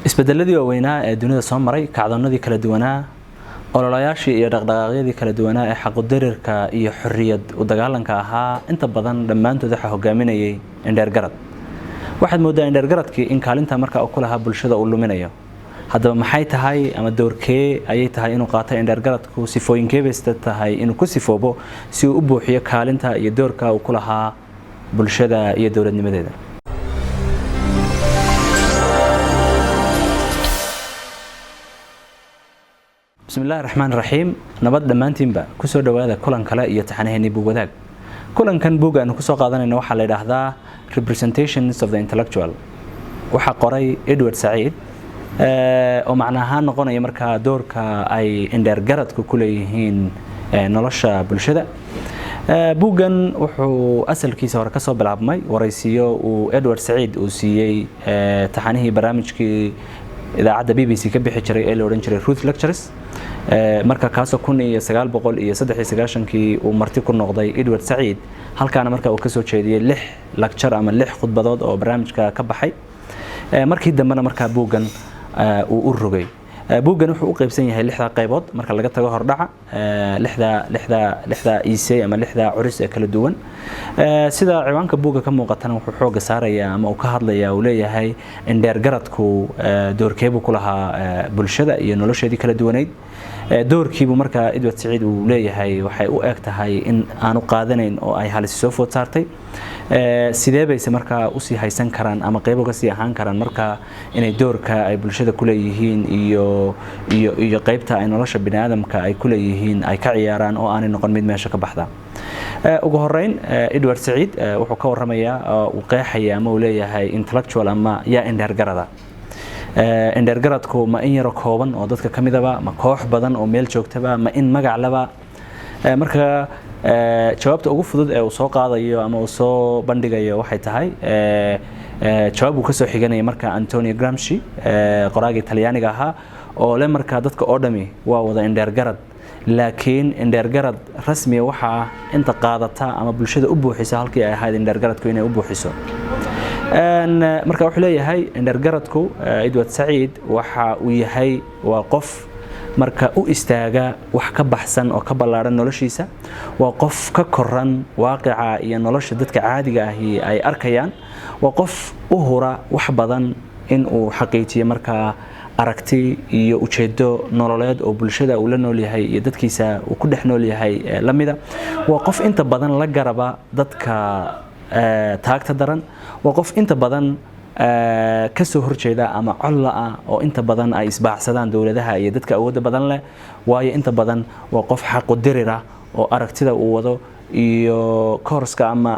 isbedeladii waaweynaa ee dunida soo maray kacdoonadii kala duwanaa ololayaashii iyo dhaqdhaqaaqyadii kala duwanaa ee xaqu-dirirka iyo xorriyad u dagaalanka ahaa inta badan dhammaantood waxa hogaaminayay indheergarad waxaad moodaa indheergaradkii in kaalinta markaa uu ku lahaa bulshada uu luminayo haddaba maxay tahay ama doorkee ayay tahay inuu qaato indheergaradku sifooyinkee baysta tahay inuu ku sifoobo si uu u buuxiyo kaalinta iyo doorka uu ku lahaa bulshada iyo dowladnimadeeda بسم الله الرحمن الرحيم نبض دمانتين با كسو دوادا كلن كلا iyo taxanaheeni buug wadaag kulankan buug aan ku soo qaadanayna waxa la yiraahdaa representations of the intellectual waxa qoray Edward Said oo macnaha noqonaya marka doorka ay indheergaradku ku leeyihiin nolosha bulshada buugan wuxuu asalkiisa hore ka soo bilaabmay waraysiyo uu Edward Said uu siiyay taxanihii barnaamijkii idaacadda BBC ka bixi jiray ee la oran jiray Ruth Lectures marka kaasoo 1993 uu marti ku noqday Edward Said halkaana marka uu ka soo jeediyay 6 lecture ama 6 khudbadood oo barnaamijka ka baxay markii dambena marka buugan uu u rogay buugan wuxuu u qaybsan yahay 6 qaybood marka laga tago hordhaca 6 isay ama 6 curis ee kala duwan sida ciwaanka buuga ka muuqatana wuxuu xooga saarayaa ama uu ka hadlayaa uu leeyahay indheergaradku doorkeebu ku lahaa bulshada iyo nolosheedii kala duwaneed doorkiibu marka Edward Said uu leeyahay waxay u eg tahay in aanu qaadanayn oo ay halis soo food saartay sidee bayse marka u sii haysan karaan ama qayb uga sii ahaan karaan marka inay doorka ay bulshada ku leeyihiin iyo qaybta ay nolosha bini'aadamka ay ku leeyihiin ay ka ciyaaraan oo aanay noqon mid meesha ka baxda ugu horeyn Edward Said wuxuu ka warramayaa uu qeexaya ama uu leeyahay intellectual ama yaa indheergarada indheergaradku ma in yar kooban oo dadka kamidaba ma koox badan oo meel joogtaba ma in magac laba marka jawaabta ugu fudud ee uu soo qaadayo ama uu soo bandhigayo waxay tahay jawaab uu ka soo xiganaya marka Antonio Gramsci qoraagii Talyaaniga ahaa oo le marka dadka oo dhami waa wada indheergarad laakiin indheergarad rasmi waxa inta qaadata ama bulshada u buuxisa halkii ay ahayd indheergaradku inay u buuxiso marka wuxuu leeyahay indheergaradku Edward Said waxa uu yahay waa qof marka u istaaga wax ka baxsan oo ka balaaran noloshiisa waa qof ka koran waaqica iyo nolosha dadka caadiga ah ay arkayaan waa qof u hura wax badan in uu xaqiijiyo marka aragti iyo ujeedo nololeed oo bulshada uu la nool yahay iyo dadkiisa uu ku dhex nool yahay lamida waa qof inta badan la garaba dadka taagta daran waa qof inta badan ka soo horjeeda ama codla oo inta badan ay isbaacsadaan dawladaha iyo dadka awoodda badan leh waayo inta badan waa qof xaq u dirira oo aragtida uu wado iyo koorska ama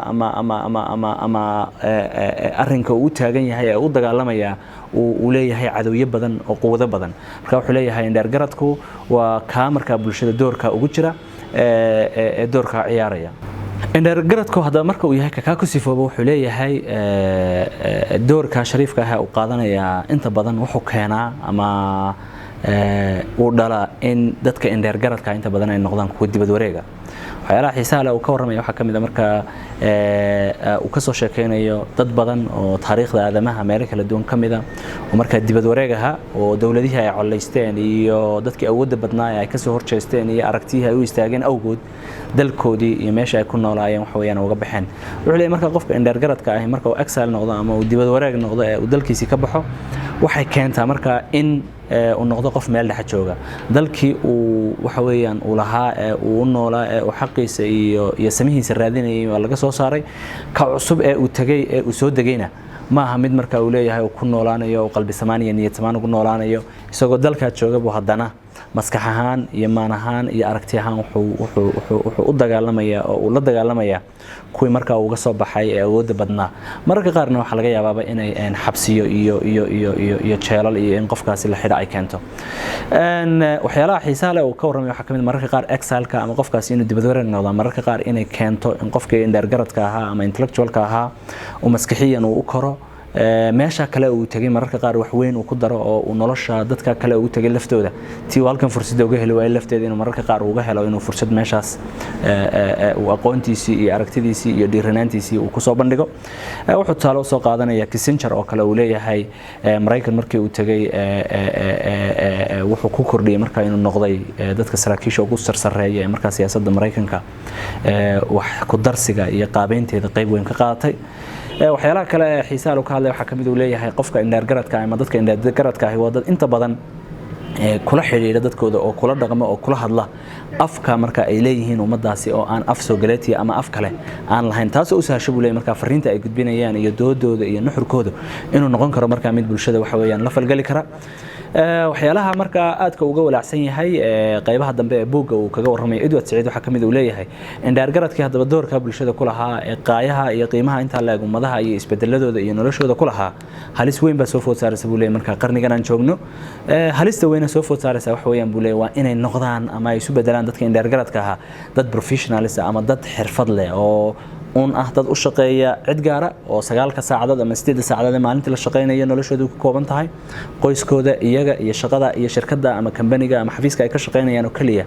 arrinka uu taagan yahay ee u dagaalamaya uu leeyahay cadawyo badan oo quwado badan marka wuxuu leeyahay indheergaradku waa ka marka bulshada doorka ugu jira ee doorka ciyaaraya indheergaradku hadaba marka uu yahay ka ku sifoobo wuxuu leeyahay doorka shariifka ah uu qaadanaya inta badan wuxuu keenaa ama uu dhala in dadka indheergaradka inta badan ay noqdaan kuwa dibad wareega waxyaalaha xiisaha leh uu ka warramaya waxa kamid ah marka uu ka soo sheekeynayo dad badan oo taariikhda aadamaha meel kala duwan kamid ah oo marka dibad wareegaha oo dawladihii ay coleysteen iyo dadkii awoodda badnaa ay ka soo horjeesteen iyo aragtiyada ay u istaageen awgood dalkoodii iyo meesha ay ku noolaayeen wax weeyaan uga baxeen wuxuu leeyahay marka qofka indheergaradka ah marka uu exile noqdo ama uu dibad wareeg noqdo ee uu dalkiisa ka baxo waxay keentaa marka in uu noqdo qof meel dhex jooga dalkii uu waxa weeyaan uu lahaa uu noolaa uu xaqiisa iyo samihiisa raadinayay waa laga soo saaray ka cusub ee uu tagay ee uu soo dagayna ma aha mid marka uu leeyahay uu ku noolaanayo qalbi samaaniya niyad samaan ugu noolaanayo isagoo dalka jooga buu haddana maskax ahaan iyo maan ahaan iyo aragti ahaan wuxuu u dagaalamaya oo uu la dagaalamaya kuwii marka uga soo baxay ee awoodda badnaa mararka qaarna waxa laga yaabaa inay xabsiyo iyo jeelal iyo in qofkaasi la xidha ay keento waxyaalaha xiisaha leh oo ka warramay waxa kamid mararka qaar exile-ka ama qofkaasi inuu dibad wareeg noqdo mararka qaar inay keento in qofkii indheergaradka ahaa ama intellectualka ahaa uu maskaxiyan uu u koro meesha kale uu tagay mararka qaar wax weyn uu ku daro oo uu nolosha dadka kale uu tagay laftooda tii halkan fursad uga helo way lafteeda inuu mararka qaar uga helo inuu fursad meeshaas uu aqoontiisii iyo aragtidiisii iyo dhiiranaantiisii uu ku soo bandhigo wuxuu taalo soo qaadanaya Kissinger oo kale uu leeyahay Mareykan markii uu tagay wuxuu ku kordhiyay marka inuu noqday dadka saraakiisha ugu sarsareeyay marka siyaasadda Mareykanka wax ku darsiga iyo qaabeynteeda qayb weyn ka qaadatay waxyaalaha kale xiisaha loo ka hadlay waxa kamid uu leeyahay qofka indhaargaradka ama dadka indhaargaradka ah waa dad inta badan kula xiriira dadkooda oo kula dhaqmo oo kula hadla afka marka ay leeyihiin ummadaasi oo aan af soo galeetiya ama af kale aan lahayn taas oo sahasho buu leeyahay marka fariinta ay gudbinayaan iyo doodooda iyo nuxurkooda inuu noqon karo marka mid bulshada waxa weeyaan la falgali kara waxyaalaha marka aadka uga walaacsan yahay qaybaha dambe ee buugga uu kaga warramay Edward Said waxa kamid uu leeyahay indhaargaradkii hadaba doorka bulshada ku lahaa qaayaha iyo qiimaha inta la eeg ummadaha iyo isbedeladooda iyo noloshooda ku lahaa halis weyn ba soo food saaraysa buu leeyahay marka qarnigan aan joogno halista weyn soo food saaraysa wax weeyaan buu leeyahay waa inay noqdaan ama ay isu bedelaan dadka indhaargaradka ah dad professionals ama dad xirfad leh oo dad u shaqeeya cid gaara oo 9 saacadood ama 8 saacadood maalintii la shaqeynayo noloshoodu ku kooban tahay qoyskooda iyaga iyo shaqada iyo shirkadda ama company-ga ama xafiiska ay ka shaqeynayaan oo kaliya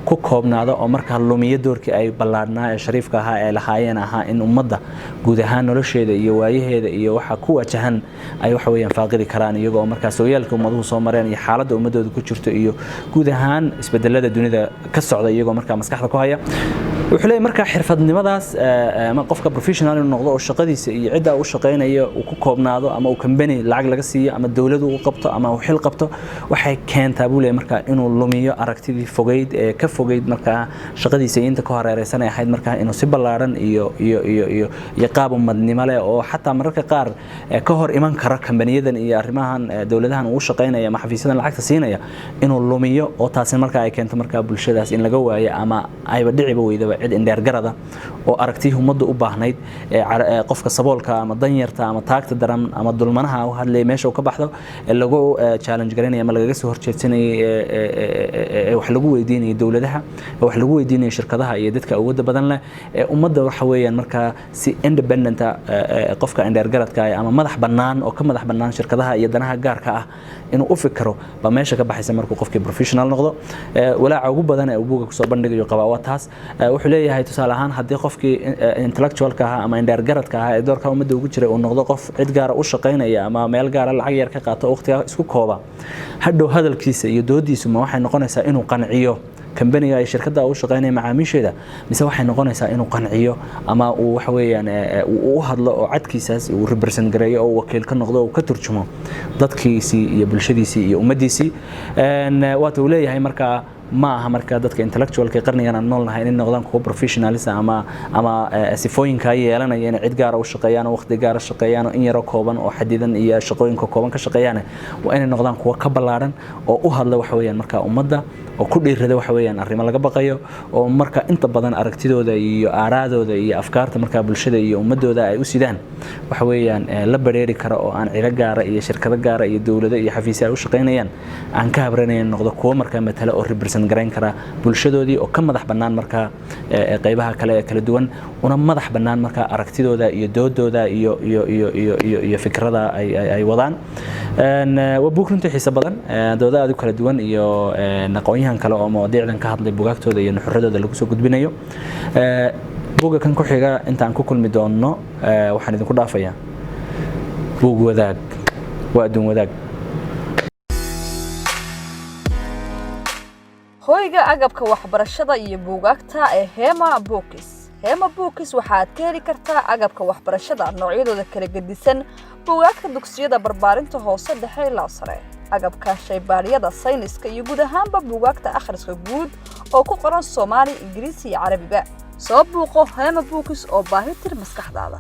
ku koobnaado oo marka lumiyo doorkii ay ballaadnaa ee shariifka ahaa ee lahaayeen in ummadda guud ahaan nolosheeda iyo waayaheeda iyo waxa ku wajahan ay wax weeyaan faaqidi karaan iyagoo marka sooyaalka ummaduhu soo mareen iyo xaaladda ummadooda ku jirto iyo guud ahaan isbedelada dunida ka socda iyagoo marka maskaxda ku haya wuxuu leeyahay marka xirfadnimadaas ama qofka professional inuu noqdo oo shaqadiisa iyo cidda uu shaqeynayo uu ku koobnaado ama uu company lacag laga siiyo ama dawladdu uu qabto ama uu xil qabto waxay keentaa buu leeyahay marka inuu lumiyo aragtidii fogeyd ee ka fogeyd marka shaqadiisa inta ka horeeraysan ay ahayd marka inuu si ballaaran iyo qaab umadnimo leh oo xataa mararka qaar ka hor iman kara company-yadan iyo arrimahan dawladahan uu shaqeynaya ama xafiisyadan lacagta siinaya inuu lumiyo oo taasi marka ay keento marka bulshadaas in laga waayo ama ayba dhiciba weydaba cid indhaargarada oo aragtiyada ummadda u baahnayd qofka saboolka ama danyarta ama taagta daran ama dulmanaha u hadlay meesha uu ka baxdo lagu challenge gareynaya ama laga soo horjeedsanay wax lagu weydiinay dawladaha wax lagu weydiinay shirkadaha iyo dadka awoodda badan leh ummadda waxa weeyaan marka si independent qofka indhaargaradka ama madax bannaan oo ka madax bannaan shirkadaha iyo danaha gaarka ah inuu u fikiro ba meesha ka baxaysa markuu qofkii professional noqdo walaaca ugu badan ee buugga ku soo bandhigayo qabaawataas wuxuu leeyahay tusaale ahaan haddii qofkii intellectualka ah ama indhaargaradka ah ee doorka ummadda ugu jiray uu noqdo qof cid gaar ah u shaqeynaya ama meel gaar ah lacag yar ka qaato waqtiga isku kooba hadhow hadalkiisa iyo doodiisu ma waxay noqonaysaa inuu qanciyo company-ga ay shirkadda u shaqeynaya macaamiisheeda mise waxay noqonaysaa inuu qanciyo ama uu wax weeyaan uu hadlo oo cadkiisaas uu represent gareeyo oo wakiil ka noqdo oo ka turjumo dadkiisii iyo bulshadiisii iyo ummadiisii waxa uu leeyahay marka ma aha marka dadka intellectualka qarnigan aan noolnahay in noqdaan kuwa professionals ama sifooyinka ay yeelanaya in cid gaar ah u shaqeeyaan waqti gaar ah shaqeeyaan in yar oo kooban oo xadidan iyo shaqooyinka kooban ka shaqeeyaan waa inay noqdaan kuwa ka ballaaran oo u hadla wax weeyaan marka ummadda oo ku dhiirrada wax weeyaan arrimo laga baqayo oo marka inta badan aragtidooda iyo aaraadooda iyo afkaarta marka bulshada iyo ummadooda ay u sidaan wax weeyaan la bareeri karo oo aan cilo gaar ah iyo shirkado gaar ah iyo dawlado iyo xafiisyo u shaqeynayaan aan ka habranayeen noqdo kuwa marka matala oo represent gareyn kara bulshadoodii oo ka madax bannaan marka qaybaha kale ee kala duwan una madax bannaan marka aragtidooda iyo doodooda iyo fikrada ay wadaan waa buug runtii xiiso badan dooda aad u kala duwan iyo aqoonyahan kale oo mawduucdan ka hadlay buugaagtooda iyo nuxuradooda lagu soo gudbinayo buugga kan ku xiga inta aan ku kulmi doono waxaan idinku dhaafayaa buug wadaag waa adduun wadaag hoyga agabka waxbarashada iyo buugaagta ee Hema Books. Hema Books waxaad ka heli kartaa agabka waxbarashada noocyadooda kala gedisan, buugaagta dugsiyada barbaarinta hoose dhexe ilaa sare, agabka shaybaariyada sayniska iyo guud ahaanba buugaagta akhriska guud oo ku qoran Soomaali, Ingiriisi iyo Carabiga. Soo buuqo Hema Books oo baahi tir maskaxdaada.